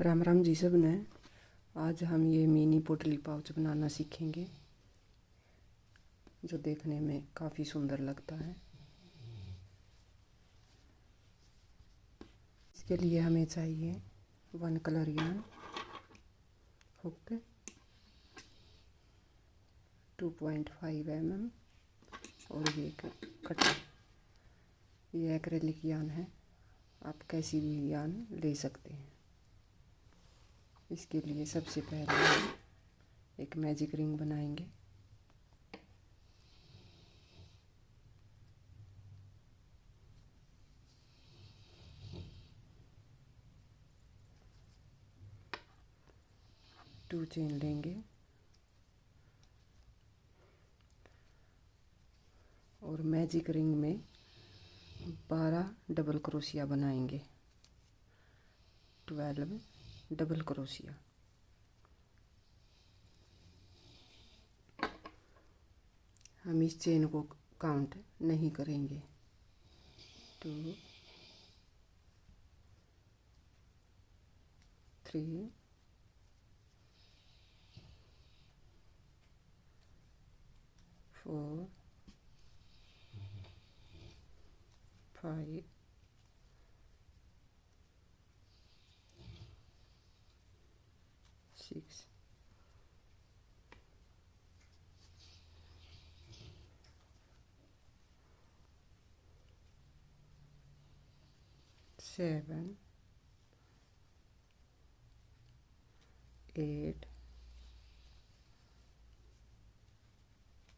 राम राम जी सब ने। आज हम ये मिनी पोटली पाउच बनाना सीखेंगे जो देखने में काफ़ी सुंदर लगता है। इसके लिए हमें चाहिए 1 कलर यार्न, हुक, 2.5 mm और ये कटर। ये एक्रेलिक यार्न है, आप कैसी भी यार्न ले सकते हैं। इसके लिए सबसे पहले हम एक मैजिक रिंग बनाएंगे। टू चेन लेंगे और मैजिक रिंग में 12 डबल क्रोशिया बनाएंगे। 12 डबल क्रोशिया। हम इस चेन को काउंट नहीं करेंगे। 2 3 4 5 6 7 8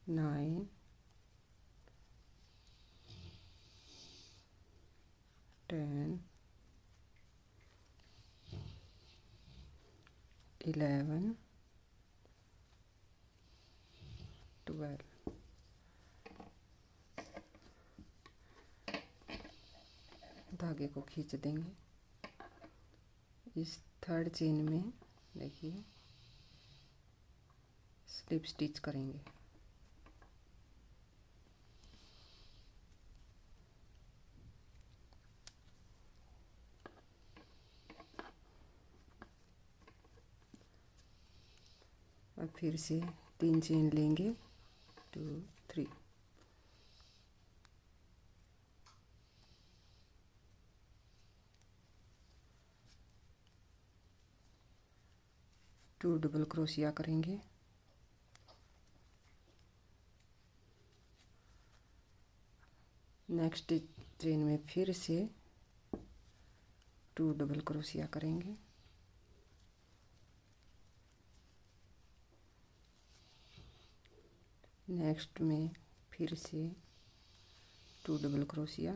9 10 11 12। धागे को खींच देंगे। इस थर्ड चेन में देखिए स्लिप स्टिच करेंगे। अब फिर से 3 चेन लेंगे, 2 3। टू डबल क्रोशिया करेंगे। नेक्स्ट चेन में फिर से 2 डबल क्रोशिया करेंगे। नेक्स्ट में फिर से 2 डबल क्रोशिया।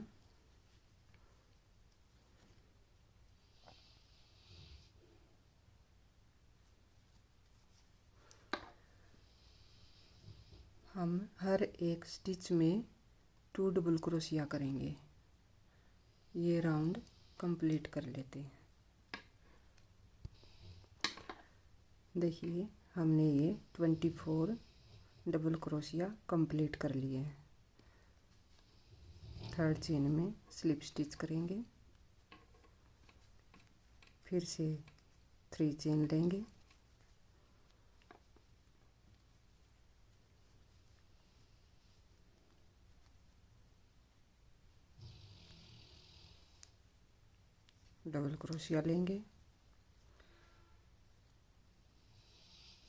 हम हर एक स्टिच में 2 डबल क्रोशिया करेंगे। ये राउंड कंप्लीट कर लेते हैं। देखिए हमने ये 24 डबल क्रोशिया कंप्लीट कर लिए हैं। थर्ड चेन में स्लिप स्टिच करेंगे। फिर से 3 चेन लेंगे। डबल क्रोशिया लेंगे।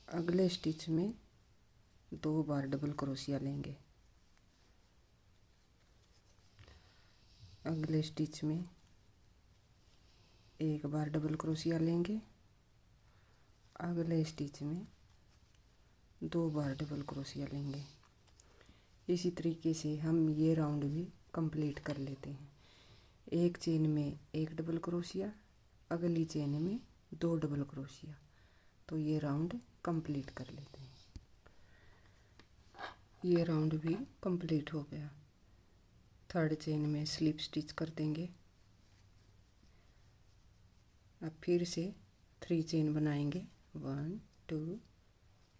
अगले स्टिच में 2 बार डबल क्रोशिया लेंगे। अगले स्टिच में 1 बार डबल क्रोशिया लेंगे। अगले स्टिच में 2 बार डबल क्रोशिया लेंगे। इसी तरीके से हम ये राउंड भी कंप्लीट कर लेते हैं। एक चेन में 1 डबल क्रोशिया, अगली चेन में 2 डबल क्रोशिया, तो ये राउंड कंप्लीट कर लेते हैं। ये राउंड भी कंप्लीट हो गया। थर्ड चेन में स्लिप स्टिच कर देंगे। अब फिर से 3 चेन बनाएंगे, 1 2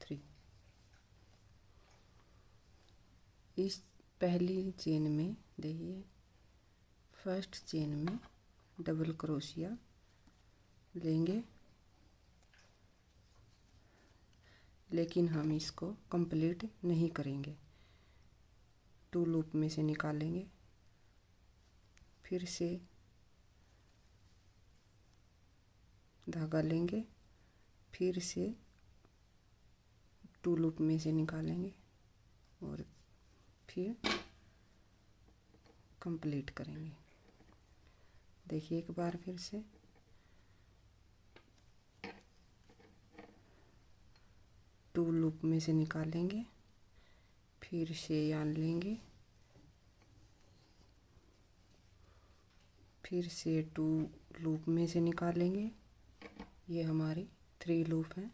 3। इस पहली चेन में देखिए फर्स्ट चेन में डबल क्रोशिया लेंगे लेकिन हम इसको कंप्लीट नहीं करेंगे। 2 लूप में से निकालेंगे, फिर से धागा लेंगे, फिर से 2 लूप में से निकालेंगे और फिर कंप्लीट करेंगे। देखिए एक बार फिर से टू लूप में से निकालेंगे, फिर से यान लेंगे, फिर से 2 लूप में से निकालेंगे। ये हमारी 3 लूप हैं।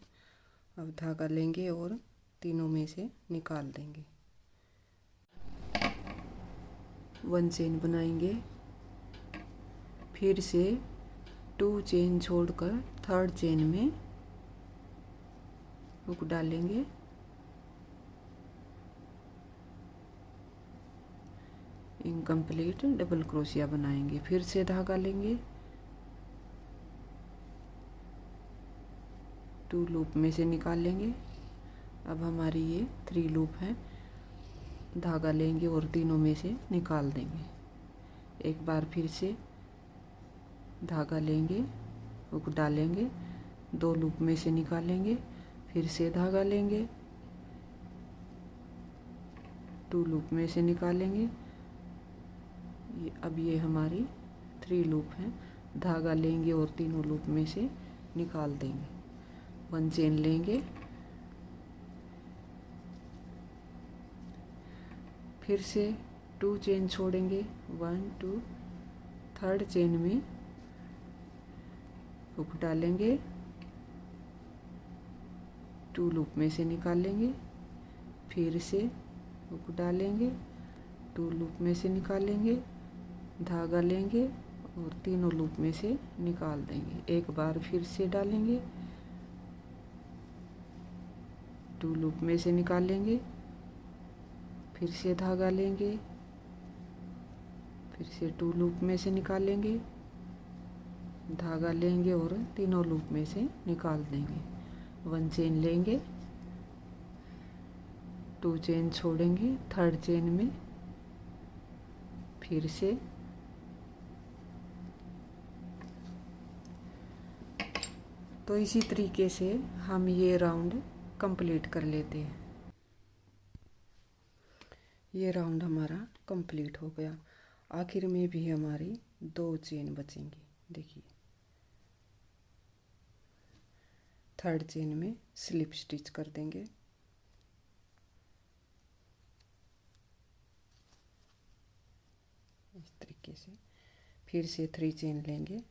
अब धागा लेंगे और तीनों में से निकाल देंगे। 1 चेन बनाएंगे, फिर से 2 चेन छोड़कर 3rd चेन में हुक डालेंगे, इनकम्प्लीट डबल क्रोशिया बनाएंगे। फिर से धागा लेंगे, 2 लूप में से निकालेंगे। अब हमारी ये 3 लूप है। धागा लेंगे और तीनों में से निकाल देंगे। एक बार फिर से धागा लेंगे, हुक डालेंगे, 2 लूप में से निकालेंगे, फिर से धागा लेंगे, 2 लूप में से निकालेंगे। अब ये हमारी 3 लूप हैं। धागा लेंगे और तीनों लूप में से निकाल देंगे। 1 चेन लेंगे, फिर से 2 चेन छोड़ेंगे, 1 2, 3rd चेन में हुक डालेंगे, 2 लूप में से निकालेंगे, फिर से हुक डालेंगे, 2 लूप में से निकालेंगे, धागा लेंगे और तीनों लूप में से निकाल देंगे। एक बार फिर से डालेंगे, 2 लूप में से निकालेंगे, फिर से धागा लेंगे, फिर से 2 लूप में से निकालेंगे, धागा लेंगे और तीनों लूप में से निकाल देंगे। 1 चेन लेंगे, 2 चेन छोड़ेंगे, 3rd चेन में फिर से तो इसी तरीके से हम ये राउंड कंप्लीट कर लेते हैं। ये राउंड हमारा कंप्लीट हो गया। आखिर में भी हमारी 2 चेन बचेंगी। देखिए 3rd चेन में स्लिप स्टिच कर देंगे, इस तरीके से। फिर से 3 चेन लेंगे,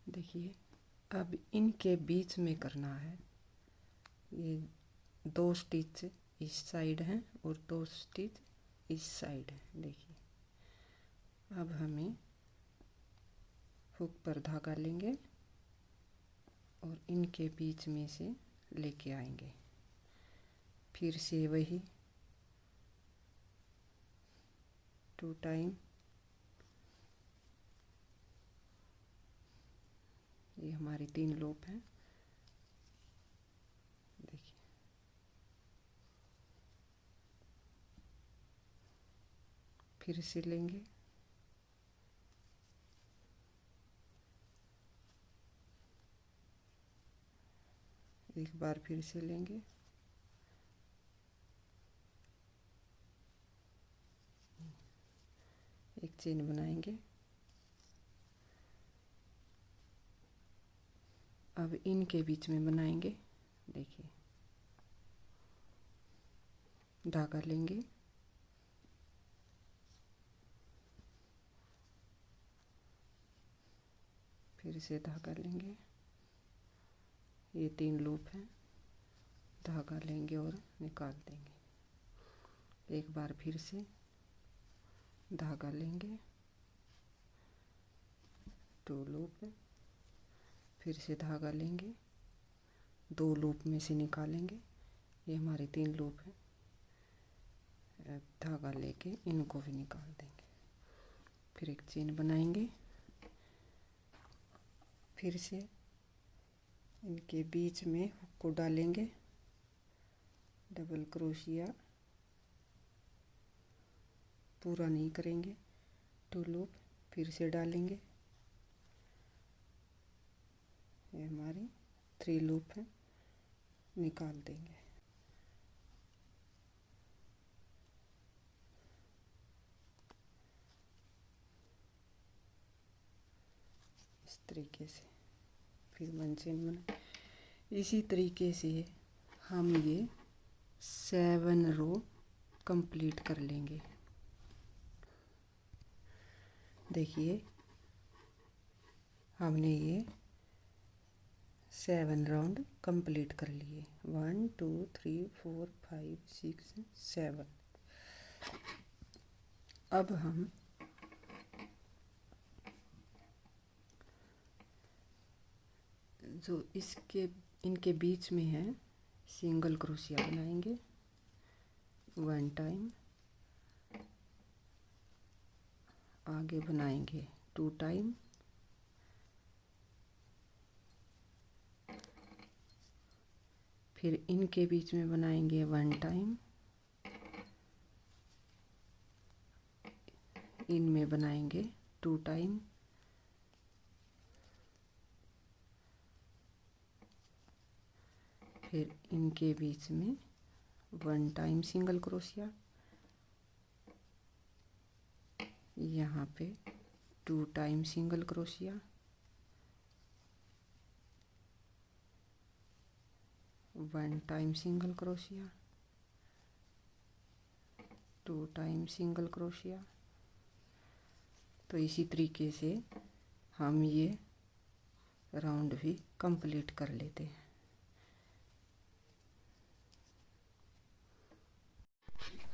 देखिए अब इनके बीच में करना है। ये 2 स्टिच इस साइड हैं और 2 स्टिच इस साइड है। देखिए अब हमें हुक पर धागा लेंगे और इनके बीच में से लेके आएंगे। फिर से वही 2 टाइम ये हमारी 3 लूप हैं। देखिए फिर से लेंगे, एक बार फिर से लेंगे, एक चेन बनाएंगे। अब इनके बीच में बनाएंगे। देखिए धागा लेंगे, फिर से धागा लेंगे, ये 3 लूप हैं। धागा लेंगे और निकाल देंगे। एक बार फिर से धागा लेंगे, 2 लूप, फिर से धागा लेंगे, 2 लूप में से निकालेंगे। ये हमारे 3 लूप हैं। धागा लेके इनको भी निकाल देंगे। फिर एक चेन बनाएंगे, फिर से इनके बीच में हुक को डालेंगे, डबल क्रोशिया पूरा नहीं करेंगे, 2 लूप फिर से डालेंगे। ये हमारी 3 लूप है, निकाल देंगे। इस तरीके से फिर 1 चेन बना। इसी तरीके से हम ये 7 रो कंप्लीट कर लेंगे। देखिए हमने ये 7 राउंड कंप्लीट कर लिए। 1 2 3 4 5 6 7। अब हम जो इनके बीच में है सिंगल क्रोशिया बनाएंगे 1 टाइम, आगे बनाएंगे 2 टाइम, फिर इनके बीच में बनाएंगे 1 टाइम, इनमें बनाएंगे 2 टाइम, फिर इनके बीच में 1 टाइम सिंगल क्रोशिया, यहाँ पे 2 time single crochet, 1 time single crochet, 2 time single crochet. तो इसी तरीके से हम ये राउंड भी कंप्लीट कर लेते हैं।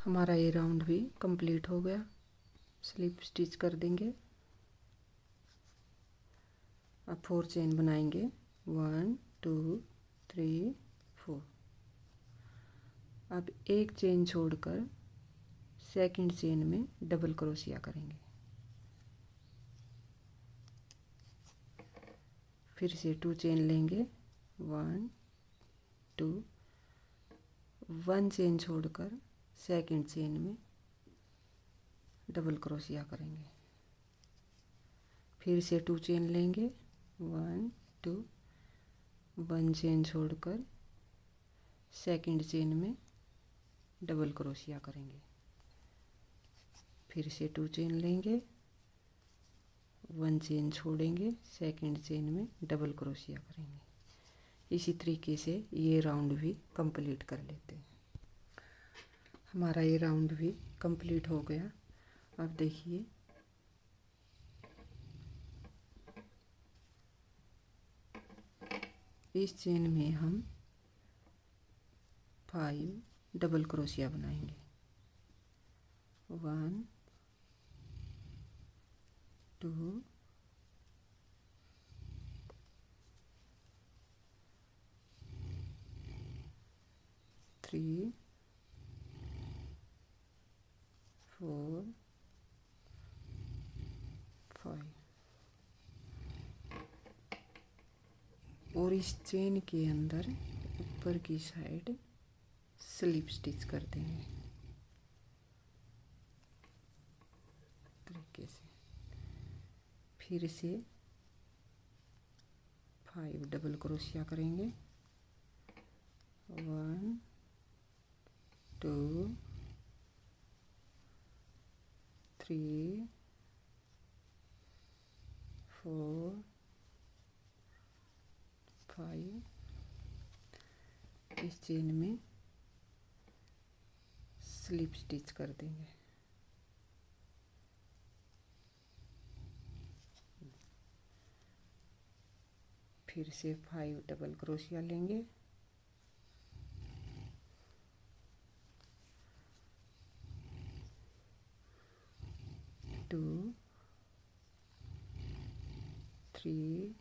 हमारा ये राउंड भी कंप्लीट हो गया। स्लिप स्टिच कर देंगे। अब 4 चेन बनाएंगे 1 2 3 4। अब एक चेन छोड़कर सेकंड चेन में डबल क्रोशिया करेंगे। फिर से 2 चेन लेंगे 1 2, 1 चेन छोड़कर सेकंड चेन में डबल क्रोशिया करेंगे। फिर से 2 चेन लेंगे 1 2, 1 चेन छोड़कर सेकंड चेन में डबल क्रोशिया करेंगे। फिर से 2 चेन लेंगे 1 चेन छोड़ेंगे सेकंड चेन में डबल क्रोशिया करेंगे। इसी तरीके से ये राउंड भी कंप्लीट कर लेते हैं। हमारा ये राउंड भी कंप्लीट हो गया। अब देखिए इस चेन में हम 5 डबल क्रोशिया बनाएंगे 1 2 3 4 5। और इस चेन के अंदर ऊपर की साइड स्लिप स्टिच कर देंगे तरीके से। फिर से 5 डबल क्रोशिया करेंगे 1 2 3 4 5। इस चेन में स्लिप स्टिच कर देंगे। फिर से 5 डबल क्रोशिया लेंगे 2 3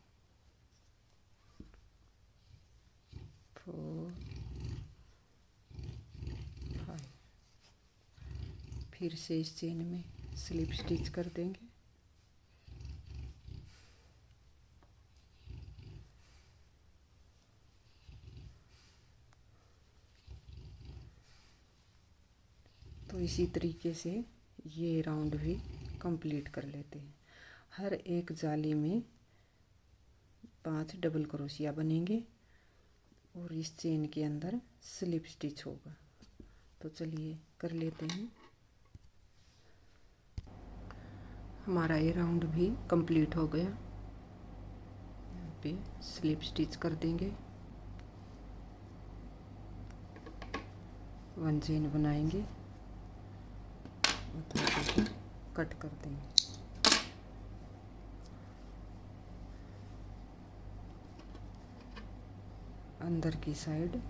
4 5। फिर से इस चेन में स्लिप स्टिच कर देंगे। तो इसी तरीके से ये राउंड भी कंप्लीट कर लेते हैं। हर एक जाली में 5 डबल क्रोशिया बनेंगे और इस चेन के अंदर स्लिप स्टिच होगा। तो चलिए कर लेते हैं। हमारा ये राउंड भी कंप्लीट हो गया। यहाँ पे स्लिप स्टिच कर देंगे, 1 चेन बनाएंगे और धागे को कट कर देंगे। अंदर की साइड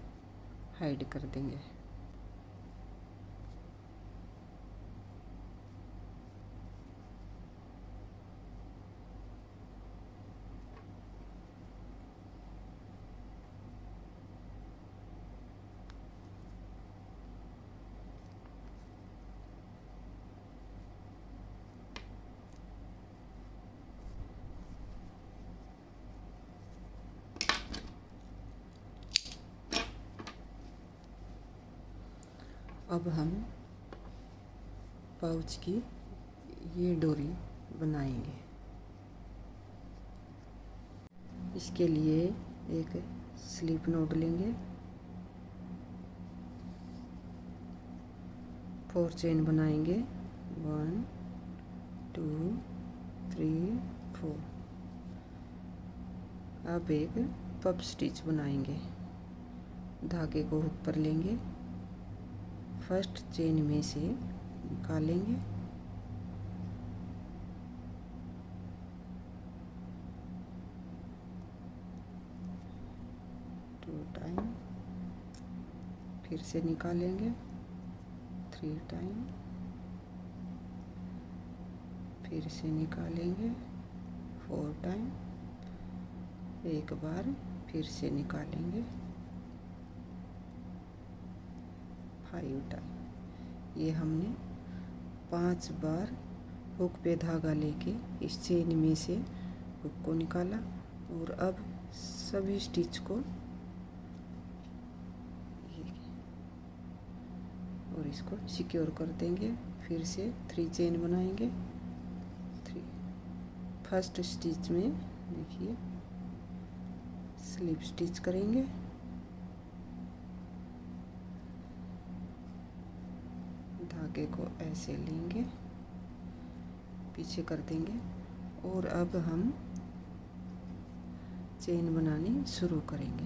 हाइड कर देंगे। अब हम पाउच की ये डोरी बनाएंगे। इसके लिए एक स्लिप नॉट लेंगे, 4 चेन बनाएंगे, 1 2 3 4। अब एक पफ स्टिच बनाएंगे। धागे को हुक पर लेंगे, फर्स्ट चेन में से निकालेंगे, टू टाइम, फिर से निकालेंगे 3 टाइम, फिर से निकालेंगे 4 टाइम, एक बार फिर से निकालेंगे 5 टाइम। ये हमने 5 बार हुक पे धागा लेके इस चेन में से हुक को निकाला और अब सभी स्टिच को और इसको सिक्योर कर देंगे। फिर से 3 चेन बनाएंगे, 3। फर्स्ट स्टिच में देखिए स्लिप स्टिच करेंगे, धागे को ऐसे लेंगे, पीछे कर देंगे और अब हम चेन बनानी शुरू करेंगे।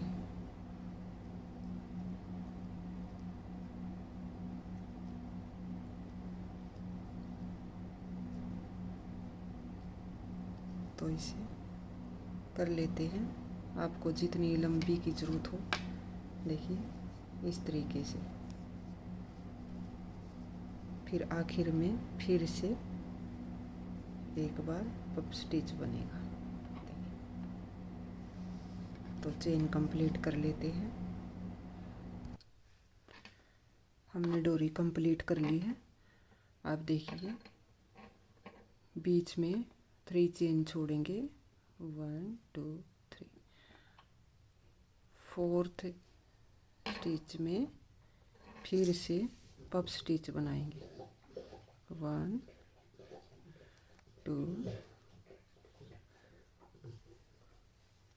तो इसे कर लेते हैं। आपको जितनी लंबी की ज़रूरत हो, देखिए इस तरीके से। फिर आखिर में फिर से एक बार पफ स्टिच बनेगा। तो चेन कंप्लीट कर लेते हैं। हमने डोरी कंप्लीट कर ली है। अब देखिए बीच में 3 चेन छोड़ेंगे, 1 2 3। फोर्थ स्टिच में फिर से पफ स्टिच बनाएंगे, 1 2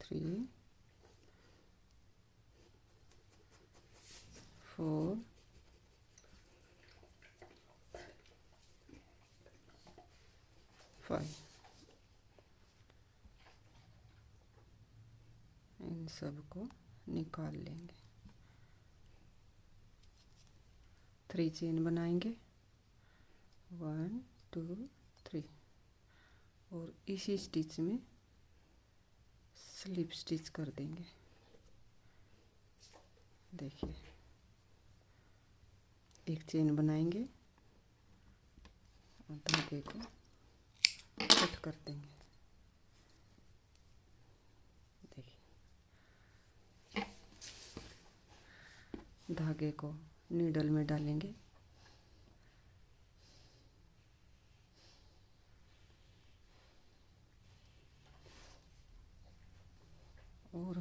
3 4 5। इन सब को निकाल लेंगे। 3 चेन बनाएंगे, 1 2 3 और इसी स्टिच में स्लिप स्टिच कर देंगे। देखिए एक चेन बनाएंगे और धागे को कट कर देंगे। देखिए धागे को नीडल में डालेंगे,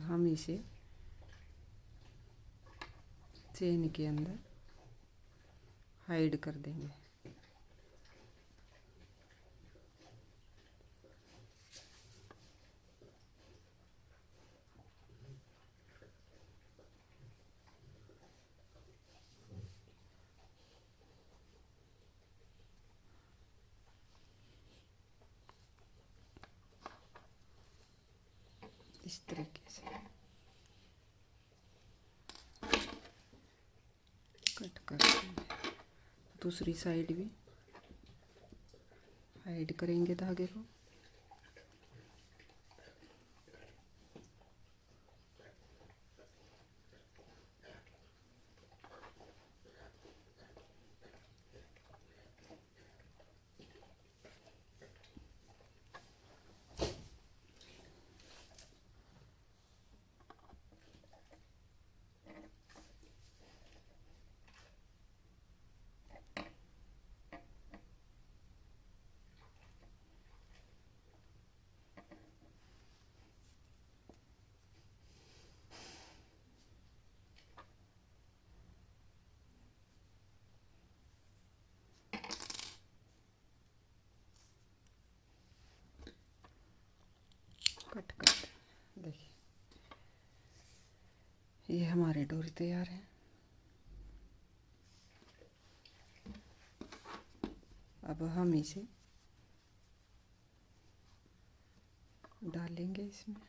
हम इसे चेन के अंदर हाइड कर देंगे। इस तरीके से कट कर देंगे। दूसरी साइड भी हाइड करेंगे धागे को। कट कर दें। देखिए ये हमारे डोरी तैयार है। अब हम इसे डालेंगे इसमें।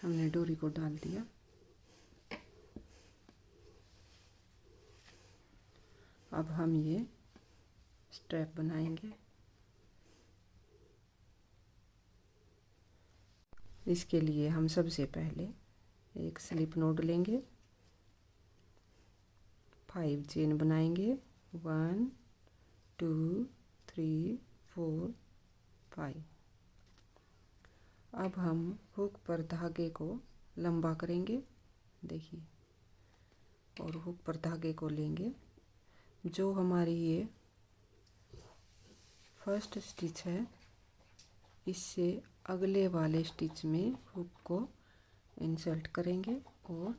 हमने डोरी को डाल दिया। अब हम ये स्ट्रैप बनाएंगे। इसके लिए हम सबसे पहले एक स्लिप नॉट लेंगे, 5 चेन बनाएंगे, 1 2 3 4 5। अब हम हुक पर धागे को लंबा करेंगे, देखिए, और हुक पर धागे को लेंगे। जो हमारी ये फर्स्ट स्टिच है, इससे अगले वाले स्टिच में हुक को इंसर्ट करेंगे और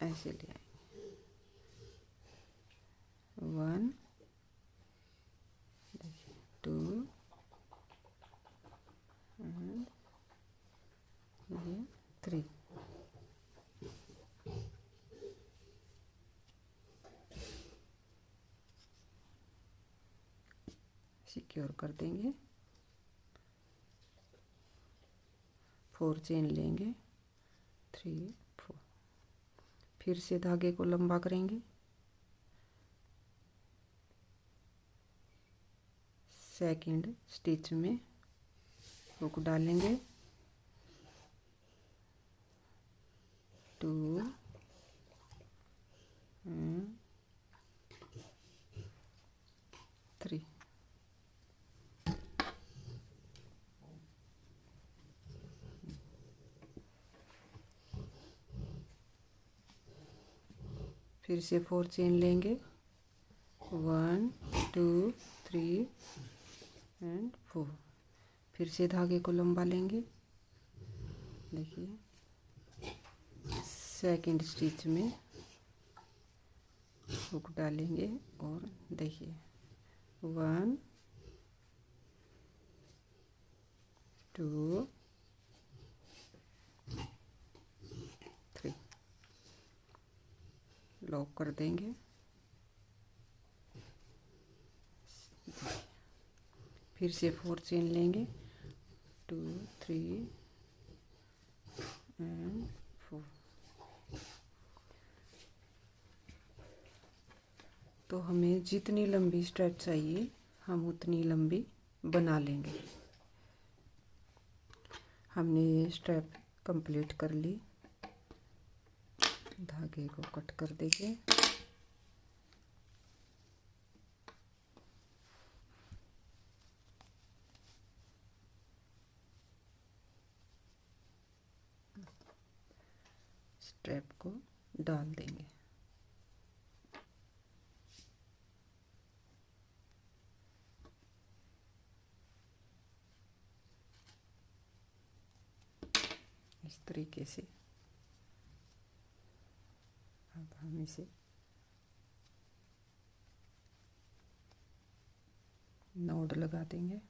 ऐसे ले आएंगे। 1 2 ये 3। सिक्योर कर देंगे। 4 चेन लेंगे, 3 4। फिर से धागे को लंबा करेंगे। सेकंड स्टिच में हुक डालेंगे, 2 3। फिर से 4 चेन लेंगे, 1 2 3 एंड 4। फिर से धागे को लंबा लेंगे। देखिए सेकंड स्टिच में हुक डालेंगे और देखिए 1 2 3 लॉक कर देंगे। फिर से 4 चेन लेंगे, 2 3 एंड 4। तो हमें जितनी लंबी स्ट्रैप चाहिए हम उतनी लंबी बना लेंगे। हमने ये स्ट्रैप कंप्लीट कर ली। धागे को कट कर देंगे। स्ट्रैप को डाल देंगे। इस तरीके से अब हम इसे नोड लगा देंगे।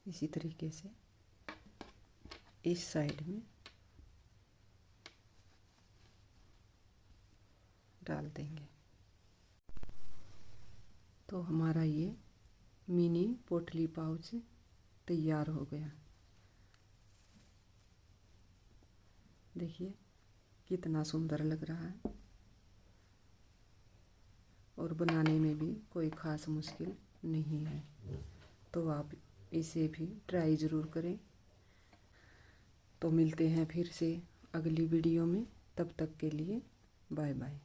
इसी तरीके से इस साइड में डाल देंगे। तो हमारा ये मिनी पोटली पाउच तैयार हो गया। देखिए कितना सुंदर लग रहा है और बनाने में भी कोई ख़ास मुश्किल नहीं है। तो आप इसे भी ट्राई ज़रूर करें। तो मिलते हैं फिर से अगली वीडियो में। तब तक के लिए बाय बाय।